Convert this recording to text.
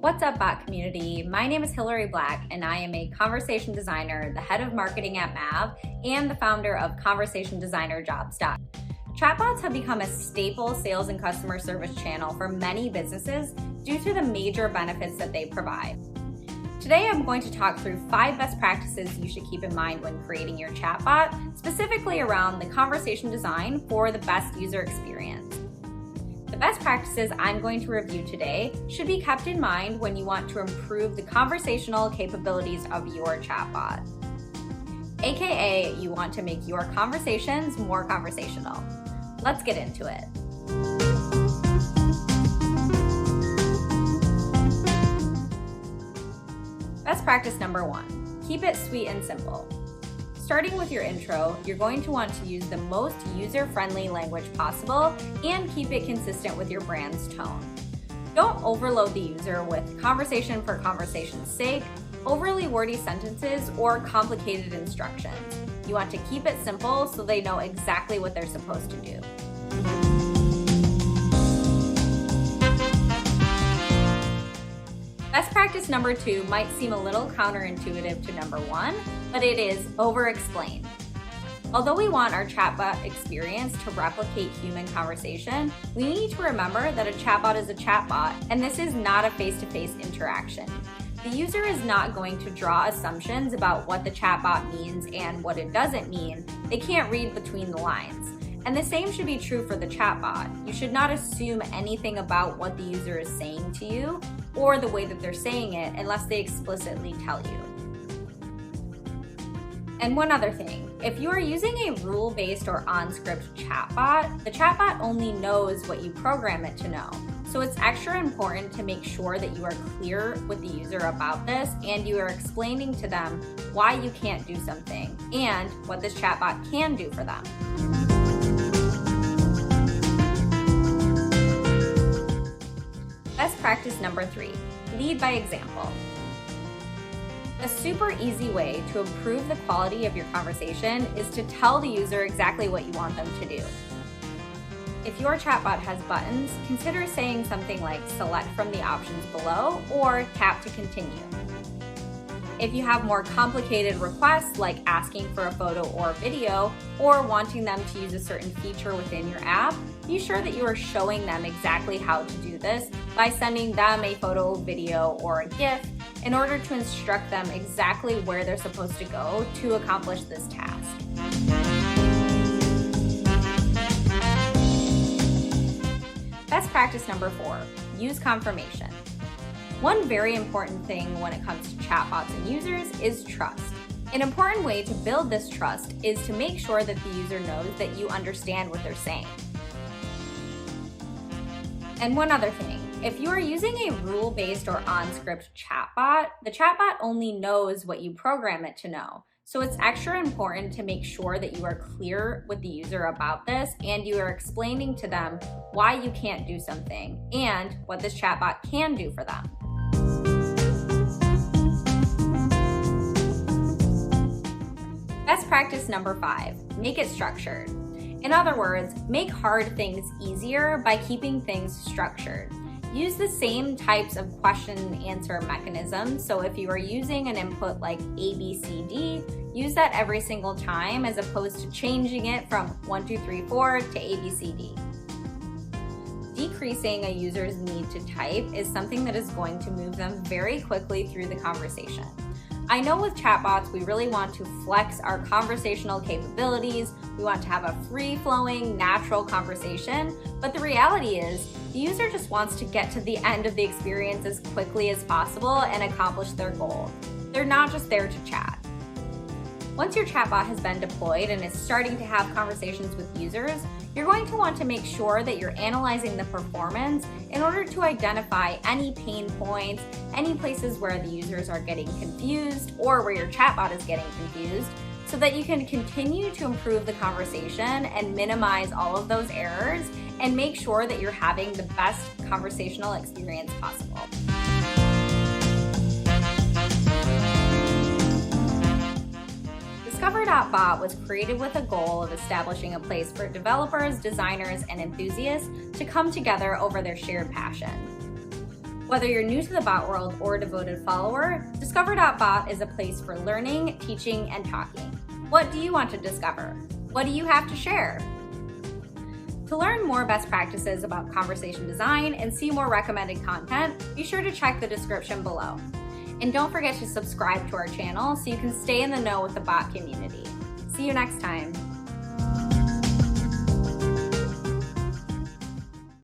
What's up, bot community? My name is Hillary Black, and I am a conversation designer, the head of marketing at Mav, and the founder of Conversation Designer Jobs. Chatbots have become a staple sales and customer service channel for many businesses due to the major benefits that they provide. Today, I'm going to talk through 5 best practices you should keep in mind when creating your chatbot, specifically around the conversation design for the best user experience. The best practices I'm going to review today should be kept in mind when you want to improve the conversational capabilities of your chatbot. AKA, you want to make your conversations more conversational. Let's get into it. Best practice number 1, keep it sweet and simple. Starting with your intro, you're going to want to use the most user-friendly language possible and keep it consistent with your brand's tone. Don't overload the user with conversation for conversation's sake, overly wordy sentences, or complicated instructions. You want to keep it simple so they know exactly what they're supposed to do. Best practice number 2 might seem a little counterintuitive to number 1, but it is over-explain. Although we want our chatbot experience to replicate human conversation, we need to remember that a chatbot is a chatbot, and this is not a face-to-face interaction. The user is not going to draw assumptions about what the chatbot means and what it doesn't mean. They can't read between the lines. And the same should be true for the chatbot. You should not assume anything about what the user is saying to you or the way that they're saying it unless they explicitly tell you. And one other thing, if you are using a rule-based or on-script chatbot, the chatbot only knows what you program it to know. So it's extra important to make sure that you are clear with the user about this and you are explaining to them why you can't do something and what this chatbot can do for them. Best practice number 3, lead by example. A super easy way to improve the quality of your conversation is to tell the user exactly what you want them to do. If your chatbot has buttons, consider saying something like select from the options below or tap to continue. If you have more complicated requests like asking for a photo or video or wanting them to use a certain feature within your app, be sure that you are showing them exactly how to do this by sending them a photo, video, or a GIF in order to instruct them exactly where they're supposed to go to accomplish this task. Best practice number 4, use confirmation. One very important thing when it comes to chatbots and users is trust. An important way to build this trust is to make sure that the user knows that you understand what they're saying. And one other thing, if you are using a rule-based or on-script chatbot, the chatbot only knows what you program it to know. So it's extra important to make sure that you are clear with the user about this and you are explaining to them why you can't do something and what this chatbot can do for them. Best practice number 5, make it structured. In other words, make hard things easier by keeping things structured. Use the same types of question and answer mechanisms. So if you are using an input like ABCD, use that every single time as opposed to changing it from 1, 2, 3, 4 to ABCD. Decreasing a user's need to type is something that is going to move them very quickly through the conversation. I know with chatbots, we really want to flex our conversational capabilities. We want to have a free-flowing, natural conversation, but the reality is the user just wants to get to the end of the experience as quickly as possible and accomplish their goal. They're not just there to chat. Once your chatbot has been deployed and is starting to have conversations with users, you're going to want to make sure that you're analyzing the performance in order to identify any pain points, any places where the users are getting confused or where your chatbot is getting confused, so that you can continue to improve the conversation and minimize all of those errors and make sure that you're having the best conversational experience possible. Discover.bot was created with a goal of establishing a place for developers, designers, and enthusiasts to come together over their shared passion. Whether you're new to the bot world or a devoted follower, Discover.bot is a place for learning, teaching, and talking. What do you want to discover? What do you have to share? To learn more best practices about conversation design and see more recommended content, be sure to check the description below. And don't forget to subscribe to our channel so you can stay in the know with the bot community. See you next time.